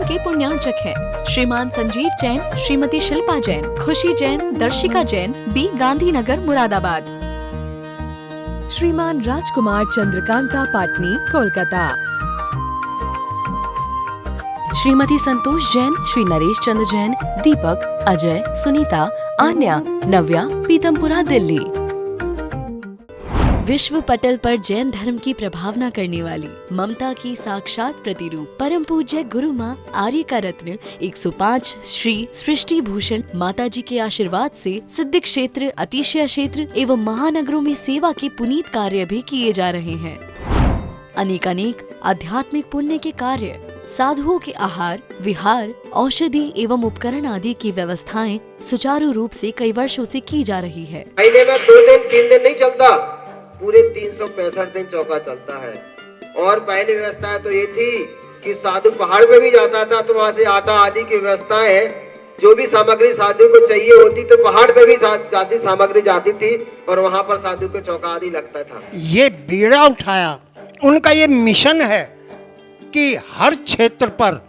के पुण्यार्चक हैं। श्रीमान संजीव जैन, श्रीमती शिल्पा जैन, खुशी जैन, दर्शिका जैन, बी गांधीनगर, मुरादाबाद। श्रीमान राजकुमार चंद्रकांता पाटनी, कोलकाता। श्रीमती संतोष जैन, श्री नरेश चंद्र जैन, दीपक, अजय, सुनीता, आन्या, नव्या, पीतमपुरा, दिल्ली। विश्व पटल पर जैन धर्म की प्रभावना करने वाली ममता की साक्षात प्रतिरूप परम पूज्य गुरु माँ आर्य का रत्न 105 श्री सृष्टि भूषण माता जी के आशीर्वाद से सिद्ध क्षेत्र, अतिशय क्षेत्र एवं महानगरों में सेवा के पुनीत कार्य भी किए जा रहे हैं। अनेक आध्यात्मिक पुण्य के कार्य, साधुओं के आहार, विहार, औषधि एवं उपकरण आदि की व्यवस्थाएं सुचारू रूप से कई वर्षों से की जा रही है। महीने में 2 दिन 3 दिन नहीं चलता, पूरे 365 दिन चौका चलता है। और पहली व्यवस्था तो ये थी कि साधु पहाड़ पे भी जाता था तो वहाँ से आटा आदि की व्यवस्था है, जो भी सामग्री साधु को चाहिए होती तो पहाड़ पे भी जाती सामग्री जाती थी और वहाँ पर साधु को चौका आदि लगता था। ये बीड़ा उठाया, उनका ये मिशन है कि हर क्षेत्र पर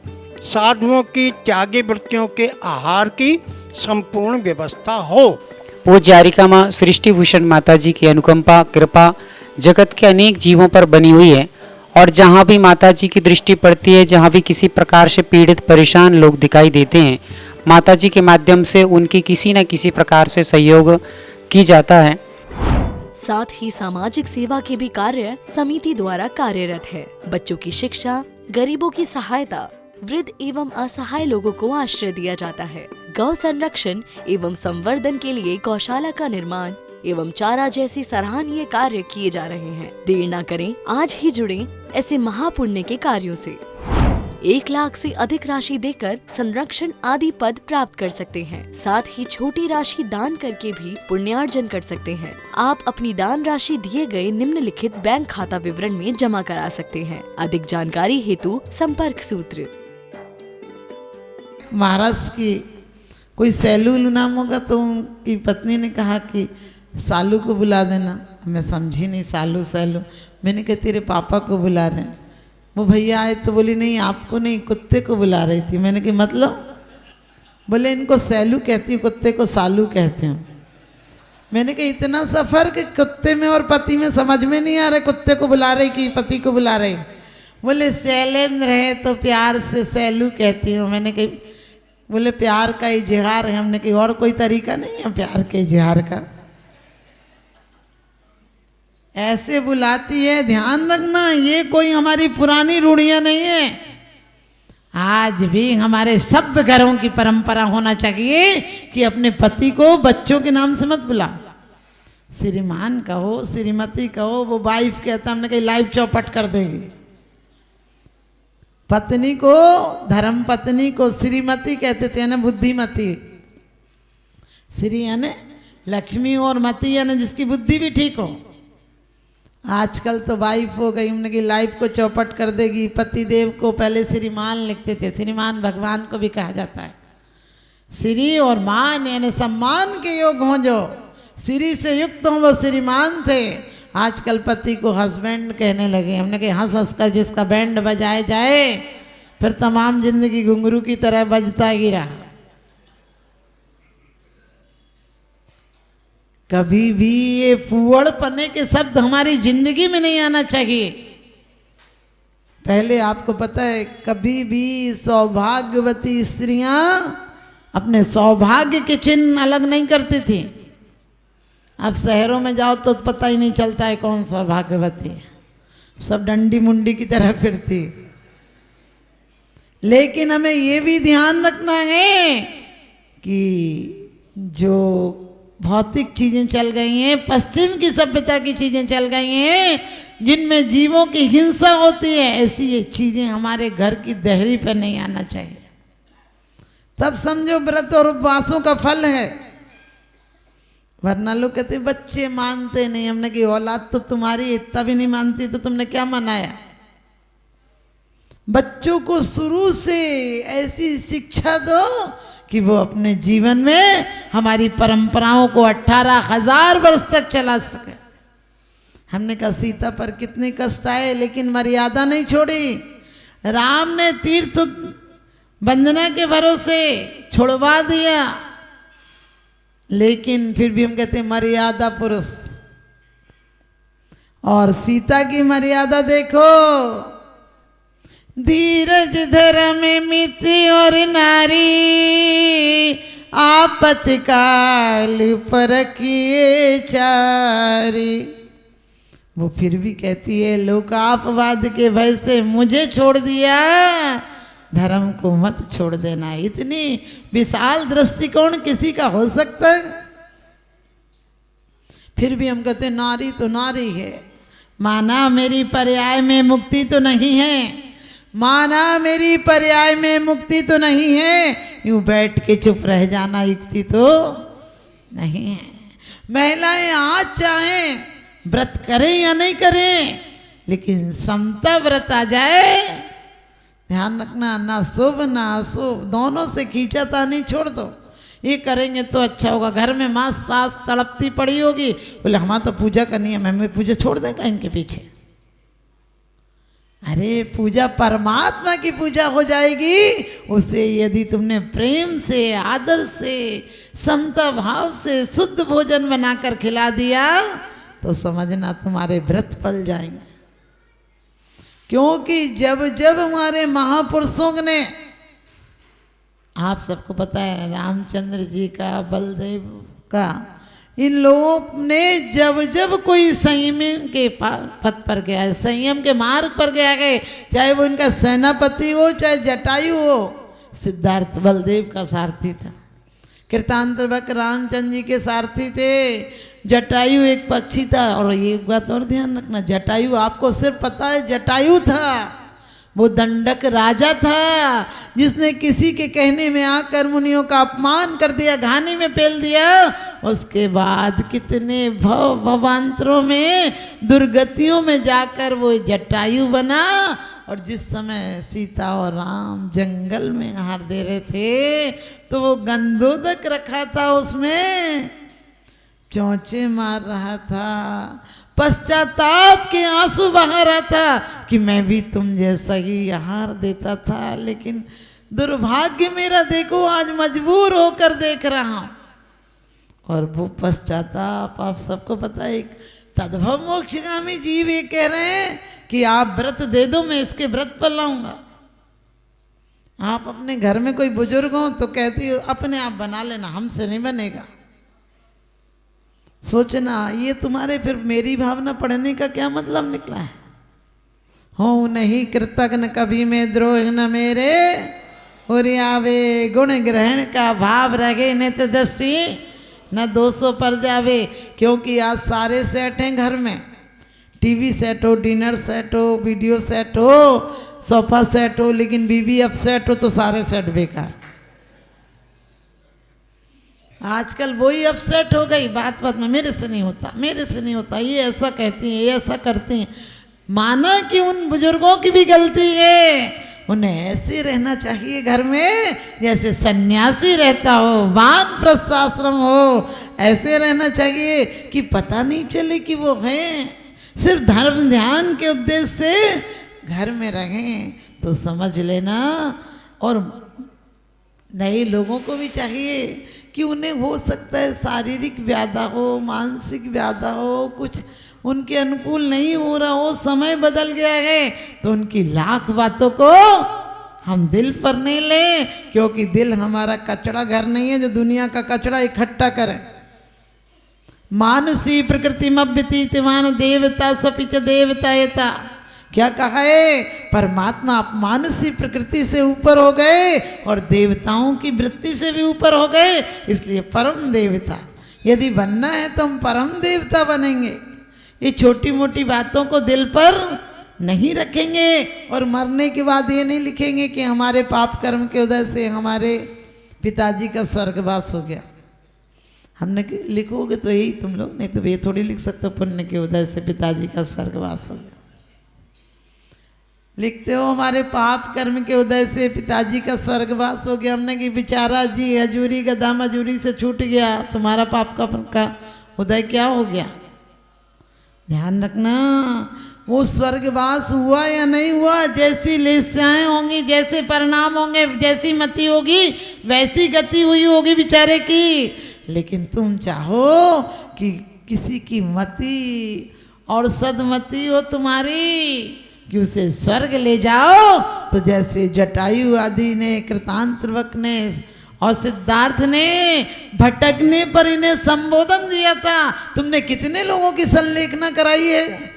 साधुओं की त्यागी वृत्तियों के आहार की संपूर्ण व्यवस्था हो। पूज्य आर्यिका माँ सृष्टि भूषण माता जी की अनुकंपा कृपा जगत के अनेक जीवों पर बनी हुई है और जहाँ भी माता जी की दृष्टि पड़ती है, जहाँ भी किसी प्रकार से पीड़ित परेशान लोग दिखाई देते हैं, माता जी के माध्यम से उनकी किसी न किसी प्रकार से सहयोग की जाता है। साथ ही सामाजिक सेवा के भी कार्य समिति द्वारा कार्यरत है। बच्चों की शिक्षा, गरीबों की सहायता, वृद्ध एवं असहाय लोगों को आश्रय दिया जाता है। गौ संरक्षण एवं संवर्धन के लिए गौशाला का निर्माण एवं चारा जैसे सराहनीय कार्य किए जा रहे हैं। देर न करें, आज ही जुड़ें ऐसे महापुण्य के कार्यों से। 1 लाख से अधिक राशि देकर संरक्षण आदि पद प्राप्त कर सकते हैं। साथ ही छोटी राशि दान करके भी पुण्यार्जन कर सकते हैं। आप अपनी दान राशि दिए गए निम्नलिखित बैंक खाता विवरण में जमा करा सकते हैं। अधिक जानकारी हेतु संपर्क सूत्र। महाराष्ट्र की कोई सैलू नाम होगा तो उनकी पत्नी ने कहा कि सालू को बुला देना। मैं समझी नहीं, सालू सैलू। मैंने कहा तेरे पापा को बुला रहे हैं। वो भैया आए तो बोली नहीं आपको नहीं, कुत्ते को बुला रही थी। मैंने कहा मतलब? बोले इनको सैलू कहती हूँ, कुत्ते को सालू कहते हूँ। मैंने कहा इतना सा फर्क कुत्ते में और पति में समझ में नहीं आ रहा, कुत्ते को बुला रही कि पति को बुला रही। बोले शैलेंद्र है तो प्यार से सैलू कहती हूँ। मैंने कहा बोले प्यार का इजहार है। हमने कहा और कोई तरीका नहीं है प्यार के इजहार का? ऐसे बुलाती है। ध्यान रखना, ये कोई हमारी पुरानी रूढ़ियां नहीं है। आज भी हमारे सब घरों की परंपरा होना चाहिए कि अपने पति को बच्चों के नाम से मत बुला। श्रीमान कहो, श्रीमती कहो। वो वाइफ कहता, हमने कही लाइव चौपट कर देगी। पत्नी को, धर्म पत्नी को श्रीमती कहते थे ना, बुद्धिमती। श्री यानी लक्ष्मी और मती यानी जिसकी बुद्धि भी ठीक हो। आजकल तो वाइफ हो गई, हमने की लाइफ को चौपट कर देगी। पति देव को पहले श्रीमान लिखते थे, श्रीमान भगवान को भी कहा जाता है। श्री और मान यानी सम्मान के योग हो, जो श्री से युक्त हो वो श्रीमान थे। आजकल पति को हस्बैंड कहने लगे। हमने कहा हंस हंस कर जिसका बैंड बजाए जाए फिर तमाम जिंदगी घुंघरू की तरह बजता गिरा। कभी भी ये फुवड़ पने के शब्द हमारी जिंदगी में नहीं आना चाहिए। पहले आपको पता है, कभी भी सौभाग्यवती स्त्रियां अपने सौभाग्य के चिन्ह अलग नहीं करती थी। अब शहरों में जाओ तो पता ही नहीं चलता है कौन सौभाग्यवती है, सब डंडी मुंडी की तरह फिरती। लेकिन हमें ये भी ध्यान रखना है कि जो भौतिक चीजें चल गई हैं, पश्चिम की सभ्यता की चीजें चल गई हैं, जिनमें जीवों की हिंसा होती है, ऐसी ये चीजें हमारे घर की देहरी पर नहीं आना चाहिए। तब समझो व्रत और उपवासों का फल है। वरना लोग कहते बच्चे मानते नहीं। हमने की औलाद तो तुम्हारी इतना भी नहीं मानती तो तुमने क्या मनाया? बच्चों को शुरू से ऐसी शिक्षा दो कि वो अपने जीवन में हमारी परंपराओं को 18,000 वर्ष तक चला सके। हमने कहा सीता पर कितने कष्ट आए लेकिन मर्यादा नहीं छोड़ी। राम ने तीर्थ वंदना के भरोसे छुड़वा दिया, लेकिन फिर भी हम कहते हैं मर्यादा पुरुष। और सीता की मर्यादा देखो, धीरज धर्म मित्र और नारी, आपत्तिकाल पर किए चारी। वो फिर भी कहती है लोकापवाद के भय से मुझे छोड़ दिया, धर्म को मत छोड़ देना। इतनी विशाल दृष्टिकोण किसी का हो सकता है? फिर भी हम कहते हैं नारी तो नारी है, माना मेरी पर्याय में मुक्ति तो नहीं है, माना मेरी पर्याय में मुक्ति तो नहीं है, यूं बैठ के चुप रह जाना युक्ति तो नहीं है। महिलाएं आज चाहें व्रत करें या नहीं करें, लेकिन समता व्रत आ जाए, ध्यान रखना, ना शुभ ना अशुभ दोनों से खींचातानी छोड़ दो। ये करेंगे तो अच्छा होगा। घर में माँ सास तड़पती पड़ी होगी, बोले हमारा तो पूजा करनी है, मैं पूजा छोड़ देगा इनके पीछे। अरे पूजा परमात्मा की पूजा हो जाएगी, उसे यदि तुमने प्रेम से आदर से समता भाव से शुद्ध भोजन बनाकर खिला दिया तो समझना तुम्हारे व्रत पल जाएंगे। क्योंकि जब जब हमारे महापुरुषों ने, आप सबको पता है रामचंद्र जी का, बलदेव का, इन लोगों ने जब जब कोई संयम के पथ पर गया, संयम के मार्ग पर गया गए, चाहे वो इनका सेनापति हो चाहे जटायु हो, सिद्धार्थ बलदेव का सारथी था, कृतांतवक रामचंद्र जी के सारथी थे, जटायु एक पक्षी था। और ये बात और ध्यान रखना, जटायु आपको सिर्फ पता है जटायु था, वो दंडक राजा था जिसने किसी के कहने में आकर मुनियों का अपमान कर दिया, घानी में पेल दिया। उसके बाद कितने भवांतरों में दुर्गतियों में जाकर वो जटायु बना। और जिस समय सीता और राम जंगल में आहार दे रहे थे तो वो गंधोदक रखा था, उसमें चौंचे मार रहा था, पश्चाताप के आंसू बहा रहा था कि मैं भी तुम जैसा ही आहार देता था, लेकिन दुर्भाग्य मेरा देखो आज मजबूर होकर देख रहा हूं। और वो पश्चाताप आप सबको पता है, एक तद्भव मोक्षगामी जीव ये कह रहे हैं कि आप व्रत दे दो, मैं इसके व्रत पर लाऊंगा। आप अपने घर में कोई बुजुर्ग हो तो कहती हो अपने आप बना लेना, हमसे नहीं बनेगा। सोचना ये तुम्हारे फिर मेरी भावना पढ़ने का क्या मतलब निकला है। हो नहीं कृतज्ञ कभी में द्रोह न मेरे, और आवे गुण ग्रहण का भाव रहे नित्य दृष्टि न 200 पर जावे। क्योंकि आज सारे सेट हैं घर में, टीवी सेट हो, डिनर सेट हो, वीडियो सेट हो, सोफा सेट हो, लेकिन बीबी अपसेट हो तो सारे सेट बेकार। आजकल वही अपसेट हो गई, बात बात में मेरे से नहीं होता, मेरे से नहीं होता, ये ऐसा कहती हैं, ये ऐसा करती हैं। माना कि उन बुजुर्गों की भी गलती है, उन्हें ऐसे रहना चाहिए घर में जैसे सन्यासी रहता हो, वानप्रस्थ आश्रम हो, ऐसे रहना चाहिए कि पता नहीं चले कि वो हैं, सिर्फ धर्म ध्यान के उद्देश्य से घर में रहें तो समझ लेना। और नए लोगों को भी चाहिए कि उन्हें हो सकता है शारीरिक व्याधा हो, मानसिक व्याधा हो, कुछ उनके अनुकूल नहीं हो रहा हो, समय बदल गया है, तो उनकी लाख बातों को हम दिल पर नहीं लें, क्योंकि दिल हमारा कचरा घर नहीं है जो दुनिया का कचरा इकट्ठा करे। मानसी प्रकृति मभ्यतीतिमान देवता स्वपिच देवता येता। क्या कहा है? परमात्मा आप मानसी प्रकृति से ऊपर हो गए और देवताओं की वृत्ति से भी ऊपर हो गए, इसलिए परम देवता। यदि बनना है तो हम परम देवता बनेंगे। ये छोटी मोटी बातों को दिल पर नहीं रखेंगे और मरने के बाद ये नहीं लिखेंगे कि हमारे पाप कर्म के उदय से हमारे पिताजी का स्वर्गवास हो गया। हमने लिखोगे तो यही तुम लोग, नहीं तो ये थोड़ी लिख सकते हो पुण्य के उदय से पिताजी का स्वर्गवास हो गया। लिखते हो हमारे पाप कर्म के उदय से पिताजी का स्वर्गवास हो गया। हमने कि बेचारा जी हजूरी गदा मजूरी से छूट गया, तुम्हारा पाप का उदय क्या हो गया? ध्यान रखना, वो स्वर्गवास हुआ या नहीं हुआ, जैसी लेस्याएं होंगी, जैसे परिणाम होंगे, जैसी मति होगी वैसी गति हुई होगी बेचारे की। लेकिन तुम चाहो कि किसी की मति और सदमति हो तुम्हारी कि उसे स्वर्ग ले जाओ, तो जैसे जटायु आदि ने, कृतांतवक ने और सिद्धार्थ ने भटकने पर इन्हें संबोधन दिया था। तुमने कितने लोगों की संलेखना कराई है।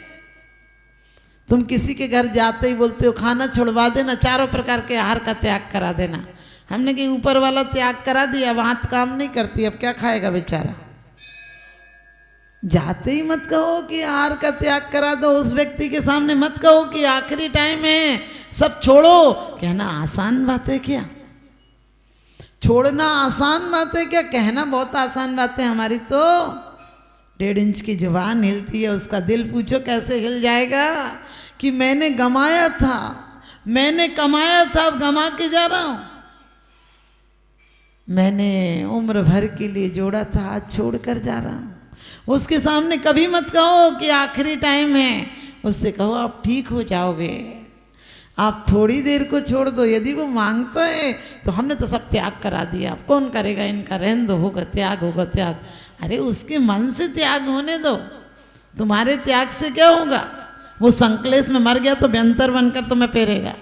तुम किसी के घर जाते ही बोलते हो खाना छुड़वा देना, चारों प्रकार के आहार का त्याग करा देना। हमने कि ऊपर वाला त्याग करा दिया, वहां काम नहीं करती, अब क्या खाएगा बेचारा। जाते ही मत कहो कि आहार का त्याग करा दो, उस व्यक्ति के सामने मत कहो कि आखिरी टाइम है सब छोड़ो। कहना आसान बात है क्या? छोड़ना आसान बात है क्या? कहना बहुत आसान बात है। हमारी तो 1.5 इंच की जुबान हिलती है, उसका दिल पूछो कैसे हिल जाएगा कि मैंने गमाया था, मैंने कमाया था, अब गमा के जा रहा हूं। मैंने उम्र भर के लिए जोड़ा था, आज छोड़ कर जा रहा हूं। उसके सामने कभी मत कहो कि आखिरी टाइम है, उससे कहो आप ठीक हो जाओगे, आप थोड़ी देर को छोड़ दो। यदि वो मांगता है तो हमने तो सब त्याग करा दिया, अब कौन करेगा इनका, रहने दो, होगा त्याग, होगा त्याग। अरे उसके मन से त्याग होने दो, तुम्हारे त्याग से क्या होगा? वो संकलेश में मर गया तो व्यंतर बनकर तुम्हें पेरेगा।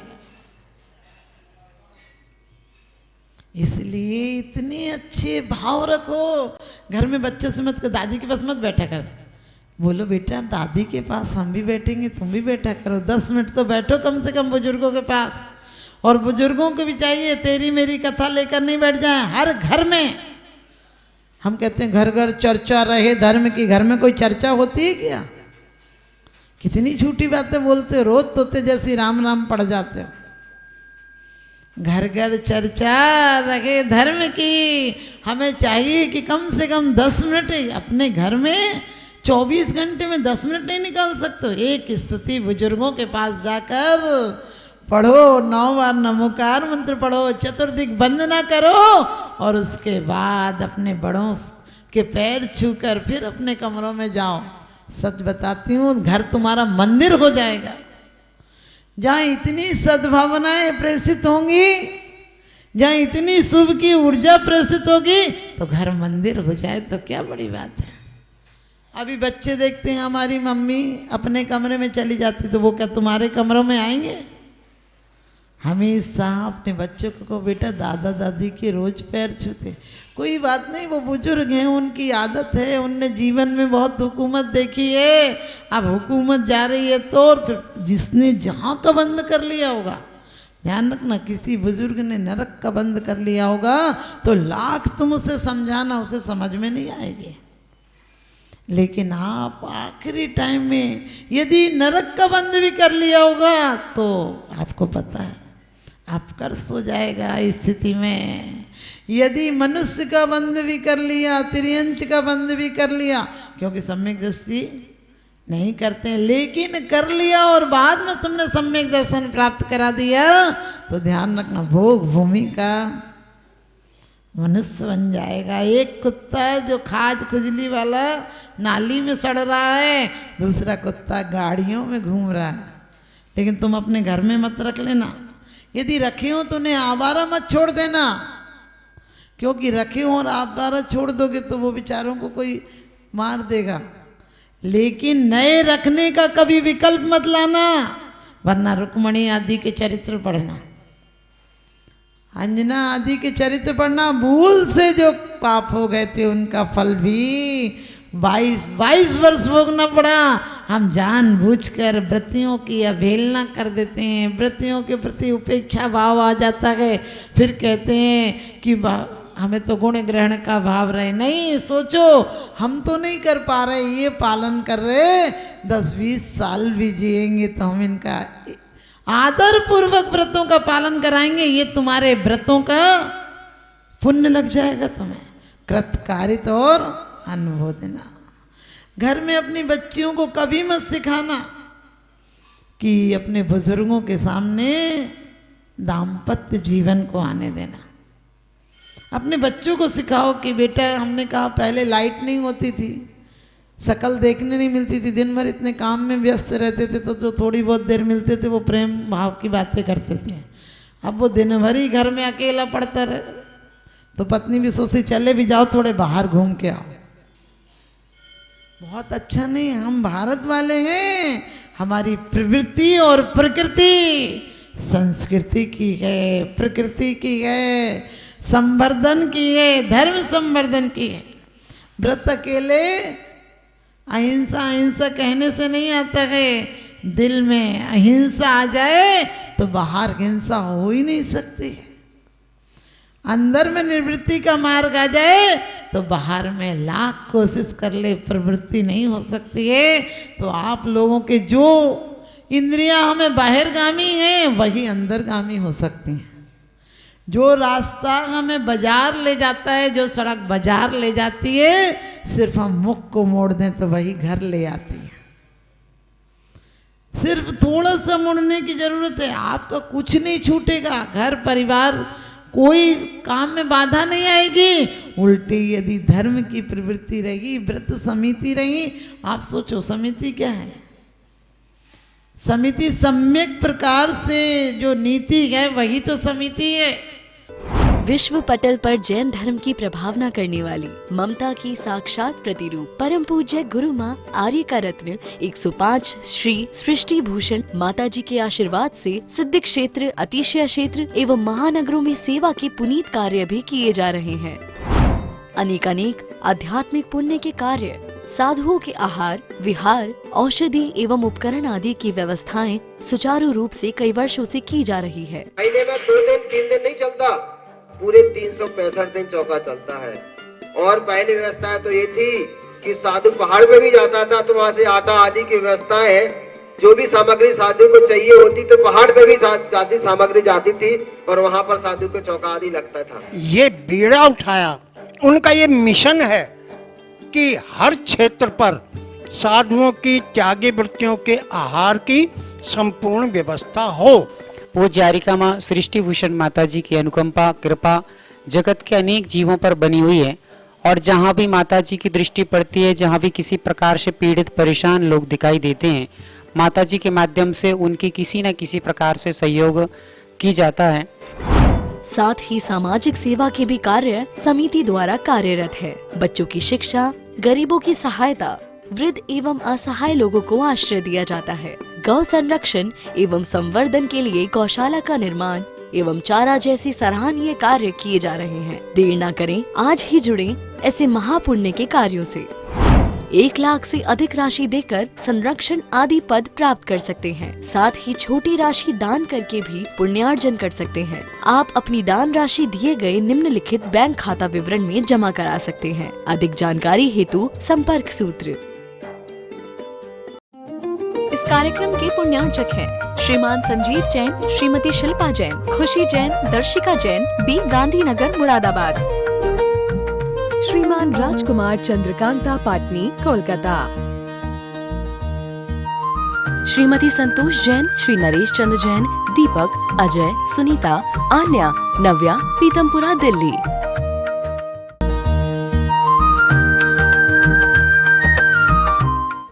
इसलिए इतने अच्छे भाव रखो। घर में बच्चों से मत, दादी के पास मत बैठा कर, बोलो बेटा दादी के पास हम भी बैठेंगे, तुम भी बैठा करो, 10 मिनट तो बैठो कम से कम बुजुर्गों के पास। और बुजुर्गों को भी चाहिए तेरी मेरी कथा लेकर नहीं बैठ जाए। हर घर में हम कहते हैं घर घर चर्चा रहे धर्म की, घर में कोई चर्चा होती है क्या? कितनी झूठी बातें बोलते हो, रोज तोते जैसी राम राम पड़ जाते हो। घर घर चर्चा रहे धर्म की। हमें चाहिए कि कम से कम 10 मिनट अपने घर में, 24 घंटे में 10 मिनट नहीं निकाल सकते। एक स्तुति बुजुर्गों के पास जाकर पढ़ो, 9 बार नमोकार मंत्र पढ़ो, चतुर्दिक वंदना करो और उसके बाद अपने बड़ों के पैर छूकर फिर अपने कमरों में जाओ। सच बताती हूँ घर तुम्हारा मंदिर हो जाएगा। जहाँ इतनी सद्भावनाएं प्रेषित होंगी, जहाँ इतनी शुभ की ऊर्जा प्रेषित होगी, तो घर मंदिर हो जाए तो क्या बड़ी बात है। अभी बच्चे देखते हैं हमारी मम्मी अपने कमरे में चली जाती, तो वो क्या तुम्हारे कमरों में आएंगे? हमेशा अपने बच्चों को बेटा दादा दादी के रोज पैर छूते। कोई बात नहीं, वो बुजुर्ग हैं, उनकी आदत है, उनने जीवन में बहुत हुकूमत देखी है। अब हुकूमत जा रही है तो फिर जिसने जहाँ का बंद कर लिया होगा, ध्यान रखना, किसी बुजुर्ग ने नरक का बंद कर लिया होगा तो लाख तुम उसे समझाना, उसे समझ में नहीं आएगी। लेकिन आप आखिरी टाइम में यदि नरक का बंद भी कर लिया होगा तो आपको पता है आप कर्ष हो जाएगा स्थिति में। यदि मनुष्य का बंद भी कर लिया, त्रियंच का बंद भी कर लिया, क्योंकि सम्यक दृष्टि नहीं करते हैं, लेकिन कर लिया और बाद में तुमने सम्यक दर्शन प्राप्त करा दिया, तो ध्यान रखना भोग भूमि का मनुष्य बन जाएगा। एक कुत्ता है जो खाज खुजली वाला नाली में सड़ रहा है, दूसरा कुत्ता गाड़ियों में घूम रहा है। लेकिन तुम अपने घर में मत रख लेना, यदि रखे हो तो उन्हें आवारा मत छोड़ देना, क्योंकि रखे हो और आवारा छोड़ दोगे तो वो बेचारों को कोई मार देगा। लेकिन नए रखने का कभी विकल्प मत लाना, वरना रुक्मणी आदि के चरित्र पढ़ना, अंजना आदि के चरित्र पढ़ना, भूल से जो पाप हो गए थे उनका फल भी 22 वर्ष भोगना पड़ा। हम जानबूझकर व्रतियों की अवहेलना कर देते हैं, व्रतियों के प्रति उपेक्षा भाव आ जाता है, फिर कहते हैं कि हमें तो गुण ग्रहण का भाव रहे। नहीं, सोचो हम तो नहीं कर पा रहे, ये पालन कर रहे, 10-20 साल भी जिएंगे तो हम इनका आदर पूर्वक व्रतों का पालन कराएंगे, ये तुम्हारे व्रतों का पुण्य लग जाएगा तुम्हें। कृतकारित और अनुभव देना। घर में अपनी बच्चियों को कभी मत सिखाना कि अपने बुजुर्गों के सामने दाम्पत्य जीवन को आने देना। अपने बच्चों को सिखाओ कि बेटा, हमने कहा पहले लाइट नहीं होती थी, शकल देखने नहीं मिलती थी, दिन भर इतने काम में व्यस्त रहते थे, तो जो थोड़ी बहुत देर मिलते थे वो प्रेम भाव की बातें करते थे। अब वो दिन भर ही घर में अकेला पड़ता रहे, तो पत्नी भी सोचती चले भी जाओ थोड़े बाहर घूम के आओ। बहुत अच्छा नहीं, हम भारत वाले हैं, हमारी प्रवृत्ति और प्रकृति संस्कृति की है, प्रकृति की है, संवर्धन की है, धर्म संवर्धन की है। व्रत अकेले अहिंसा अहिंसा कहने से नहीं आता है, दिल में अहिंसा आ जाए तो बाहर हिंसा हो ही नहीं सकती है। अंदर में निवृत्ति का मार्ग आ जाए तो बाहर में लाख कोशिश कर ले प्रवृत्ति नहीं हो सकती है। तो आप लोगों के जो इंद्रियां हमें बाहरगामी हैं वही अंदरगामी हो सकती हैं। जो रास्ता हमें बाजार ले जाता है, जो सड़क बाजार ले जाती है, सिर्फ हम मुख को मोड़ दें तो वही घर ले आती है। सिर्फ थोड़ा सा मुड़ने की जरूरत है, आपका कुछ नहीं छूटेगा, घर परिवार कोई काम में बाधा नहीं आएगी। उल्टी यदि धर्म की प्रवृत्ति रही, व्रत समिति रही, आप सोचो समिति क्या है? समिति सम्यक प्रकार से जो नीति है वही तो समिति है। विश्व पटल पर जैन धर्म की प्रभावना करने वाली ममता की साक्षात प्रतिरूप परम पूज्य गुरु माँ आर्य का रत्न 105 श्री सृष्टि भूषण माता जी के आशीर्वाद से सिद्ध क्षेत्र, अतिशय क्षेत्र एवं महानगरों में सेवा के पुनीत कार्य भी किए जा रहे हैं। अनेकानेक आध्यात्मिक पुण्य के कार्य, साधुओं के आहार, विहार, औषधि एवं उपकरण आदि की व्यवस्थाएं सुचारू रूप से कई वर्षों से की जा रही है। महीने में 2 दिन 3 दिन नहीं चलता, पूरे 365 दिन चौका चलता है। और पहली व्यवस्था तो ये थी कि साधु पहाड़ पे भी जाता था तो वहाँ से आटा आदि की व्यवस्था है, जो भी सामग्री साधु को चाहिए होती तो पहाड़ पे भी जाती सामग्री जाती थी और वहाँ पर साधु को चौका आदि लगता था। ये बीड़ा उठाया, उनका ये मिशन है कि हर क्षेत्र पर साधुओं की त्यागी वृत्तियों के आहार की संपूर्ण व्यवस्था हो। पूज्य आरिका माँ सृष्टि भूषण माता जी की अनुकंपा कृपा जगत के अनेक जीवों पर बनी हुई है, और जहाँ भी माता जी की दृष्टि पड़ती है, जहाँ भी किसी प्रकार से पीड़ित परेशान लोग दिखाई देते हैं, माता जी के माध्यम से उनकी किसी न किसी प्रकार से सहयोग की जाता है। साथ ही सामाजिक सेवा के भी कार्य समिति द्वारा कार्यरत है। बच्चों की शिक्षा, गरीबों की सहायता, वृद्ध एवं असहाय लोगों को आश्रय दिया जाता है। गौ संरक्षण एवं संवर्धन के लिए गौशाला का निर्माण एवं चारा जैसे सराहनीय कार्य किए जा रहे हैं। देर न करें, आज ही जुड़ें ऐसे महापुण्य के कार्यों से। 1 लाख से अधिक राशि देकर संरक्षण आदि पद प्राप्त कर सकते हैं। साथ ही छोटी राशि दान करके भी पुण्यार्जन कर सकते हैं। आप अपनी दान राशि दिए गए निम्नलिखित बैंक खाता विवरण में जमा करा सकते हैं। अधिक जानकारी हेतु संपर्क सूत्र। इस कार्यक्रम के पुण्यार्चक हैं श्रीमान संजीव जैन, श्रीमती शिल्पा जैन, खुशी जैन, दर्शिका जैन, बी गांधीनगर, मुरादाबाद। श्रीमान राजकुमार चंद्रकांता पाटनी, कोलकाता। श्रीमती संतोष जैन, श्री नरेश चंद्र जैन, दीपक, अजय, सुनीता, आन्या, नव्या, पीतमपुरा, दिल्ली।